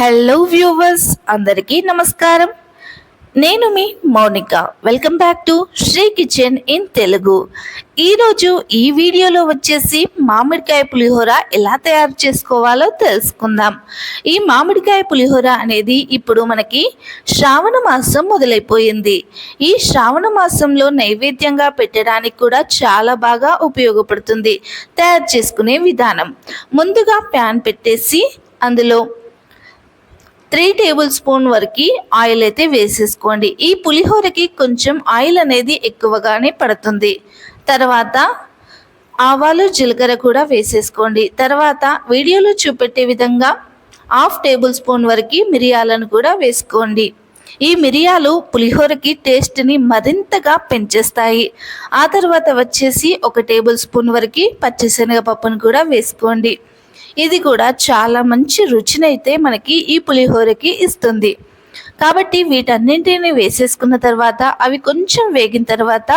Hello viewers, అందరికీ నమస్కారం. నేను మీ Mounika. Welcome back to Sri Kitchen in Telugu. ఈరోజు ఈ వీడియోలో వచ్చేసి మామిడికాయ పులిహోర ఎలా తయారు చేసుకోవాలో తెలుసుకుందాం. ఈ మామిడికాయ పులిహోర అనేది ఇప్పుడు మనకి శ్రావణ మాసం మొదలైపోయింది. ఈ శ్రావణ మాసంలో నైవేద్యంగా పెట్టడానికి కూడా చాలా బాగా ఉపయోగపడుతుంది. తయారు చేసుకునే విధానం: ముందుగా ప్యాన్ పెట్టేసి అందులో 3 టేబుల్ స్పూన్ వరకు ఆయిల్ అయితే వేసేసుకోండి. ఈ పులిహోరకి కొంచెం ఆయిల్ అనేది ఎక్కువగానే పడుతుంది. తర్వాత ఆవాలు, జీలకర్ర కూడా వేసేసుకోండి. తర్వాత వీడియోలో చూపెట్టే విధంగా 1/2 టేబుల్ స్పూన్ వరకు మిరియాలను కూడా వేసుకోండి. ఈ మిరియాలు పులిహోరకి టేస్ట్ని మరింతగా పెంచేస్తాయి. ఆ తర్వాత వచ్చేసి 1 టేబుల్ స్పూన్ వరకు పచ్చిశనగపప్పును కూడా వేసుకోండి. ఇది కూడా చాలా మంచి రుచినైతే మనకి ఈ పులిహోరకి ఇస్తుంది. కాబట్టి వీటన్నింటినీ వేసేసుకున్న తర్వాత అవి కొంచెం వేగిన తర్వాత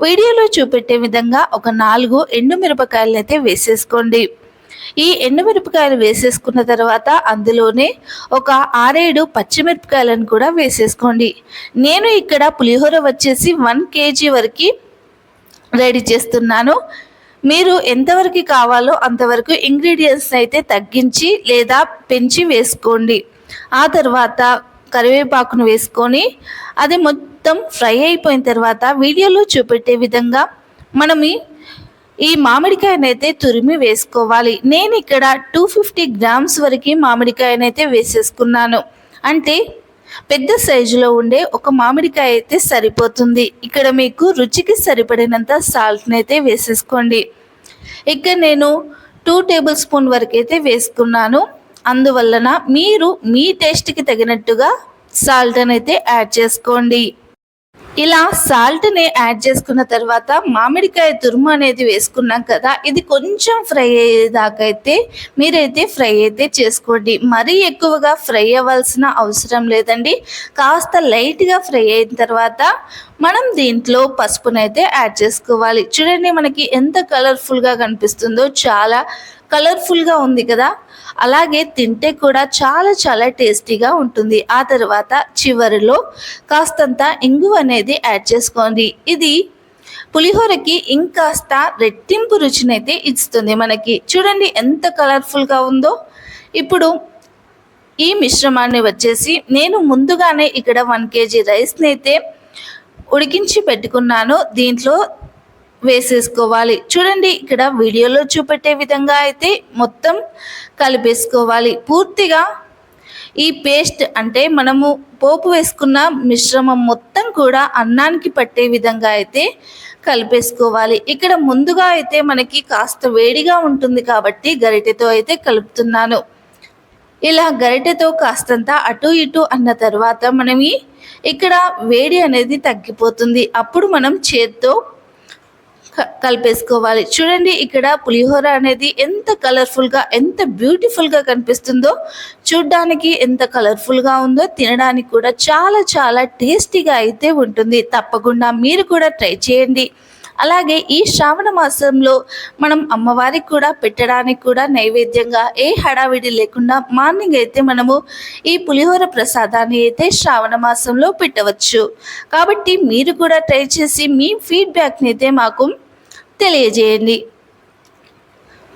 వీడియోలో చూపెట్టే విధంగా ఒక 4 ఎండుమిరపకాయలు అయితే వేసేసుకోండి. ఈ ఎండుమిరపకాయలు వేసేసుకున్న తర్వాత అందులోనే ఒక 6-7 పచ్చిమిరపకాయలను కూడా వేసేసుకోండి. నేను ఇక్కడ పులిహోర వచ్చేసి 1 kg వరకు రెడీ చేస్తున్నాను. మీరు ఎంతవరకు కావాలో అంతవరకు ఇంగ్రీడియంట్స్ అయితే తగ్గించి లేదా పెంచి వేసుకోండి. ఆ తర్వాత కరివేపాకును వేసుకొని అది మొత్తం ఫ్రై అయిపోయిన తర్వాత వీడియోలో చూపెట్టే విధంగా మనం ఈ మామిడికాయనైతే తురిమి వేసుకోవాలి. నేను ఇక్కడ 250 గ్రామ్స్ వరకు మామిడికాయనైతే వేసేసుకున్నాను. అంటే పెద్ద సైజులో ఉండే ఒక మామిడికాయ అయితే సరిపోతుంది. ఇక్కడ మీకు రుచికి సరిపడినంత సాల్ట్ని అయితే వేసేసుకోండి. ఇక్కడ నేను 2 టేబుల్ స్పూన్ వరకు అయితే వేసుకున్నాను. అందువలన మీరు మీ టేస్ట్కి తగినట్టుగా సాల్ట్ అయితే యాడ్ చేసుకోండి. ఇలా సాల్ట్ని యాడ్ చేసుకున్న తర్వాత మామిడికాయ తురుము అనేది వేసుకున్నాం కదా, ఇది కొంచెం ఫ్రై అయ్యేదాకా అయితే మీరైతే ఫ్రై అయితే చేసుకోండి. మరీ ఎక్కువగా ఫ్రై అవ్వాల్సిన అవసరం లేదండి. కాస్త లైట్గా ఫ్రై అయిన తర్వాత మనం దీంట్లో పసుపునైతే యాడ్ చేసుకోవాలి. చూడండి, మనకి ఎంత కలర్ఫుల్గా కనిపిస్తుందో, చాలా కలర్ఫుల్గా ఉంది కదా. అలాగే తింటే కూడా చాలా చాలా టేస్టీగా ఉంటుంది. ఆ తర్వాత చివరిలో కాస్తంత ఇంగువ అనేది యాడ్ చేసుకోండి. ఇది పులిహోరకి ఇంకాస్త రెట్టింపు రుచినైతే ఇస్తుంది మనకి. చూడండి ఎంత కలర్ఫుల్గా ఉందో. ఇప్పుడు ఈ మిశ్రమాన్ని వచ్చేసి నేను ముందుగానే ఇక్కడ 1 kg రైస్ని అయితే ఉడికించి పెట్టుకున్నాను. దీంట్లో వేసేసుకోవాలి. చూడండి, ఇక్కడ వీడియోలో చూపెట్టే విధంగా అయితే మొత్తం కలిపేసుకోవాలి. పూర్తిగా ఈ పేస్ట్ అంటే మనము పోపు వేసుకున్న మిశ్రమం మొత్తం కూడా అన్నానికి పట్టే విధంగా అయితే కలిపేసుకోవాలి. ఇక్కడ ముందుగా అయితే మనకి కాస్త వేడిగా ఉంటుంది కాబట్టి గరిటెతో అయితే కలుపుతున్నాను. ఇలా గరిటెతో కాస్తంత అటు ఇటు అన్న తర్వాత మనం ఇక్కడ వేడి అనేది తగ్గిపోతుంది. అప్పుడు మనం చేత్తో కలిపేసుకోవాలి. చూడండి, ఇక్కడ పులిహోర అనేది ఎంత కలర్ఫుల్గా, ఎంత బ్యూటిఫుల్గా కనిపిస్తుందో. చూడ్డానికి ఎంత కలర్ఫుల్గా ఉందో, తినడానికి కూడా చాలా చాలా టేస్టీగా అయితే ఉంటుంది. తప్పకుండా మీరు కూడా ట్రై చేయండి. అలాగే ఈ శ్రావణ మాసంలో మనం అమ్మవారికి కూడా పెట్టడానికి కూడా నైవేద్యంగా ఏ హడావిడి లేకుండా మార్నింగ్ అయితే మనము ఈ పులిహోర ప్రసాదాన్ని అయితే శ్రావణ మాసంలో పెట్టవచ్చు. కాబట్టి మీరు కూడా ట్రై చేసి మీ ఫీడ్బ్యాక్ని అయితే మాకు తెలియజేయండి.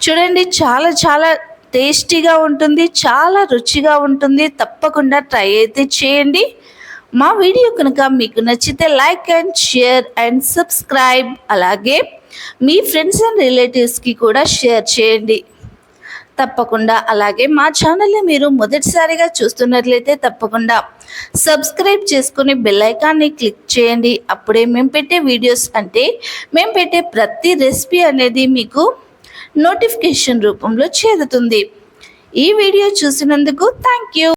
చూడండి, చాలా చాలా టేస్టీగా ఉంటుంది, చాలా రుచిగా ఉంటుంది. తప్పకుండా ట్రై అయితే చేయండి. మా వీడియో కనుక మీకు నచ్చితే like and share and subscribe. అలాగే మీ ఫ్రెండ్స్ అండ్ రిలేటివ్స్కి కూడా షేర్ చేయండి తప్పకుండా. అలాగే మా ఛానల్ని మీరు మొదటిసారిగా చూస్తున్నట్లయితే తప్పకుండా సబ్స్క్రైబ్ చేసుకుని బెల్ ఐకాన్ని క్లిక్ చేయండి. అప్పుడే మేము పెట్టే వీడియోస్, అంటే మేము పెట్టే ప్రతి రెసిపీ అనేది మీకు నోటిఫికేషన్ రూపంలో చేరుతుంది. ఈ వీడియో చూసినందుకు థ్యాంక్ యూ.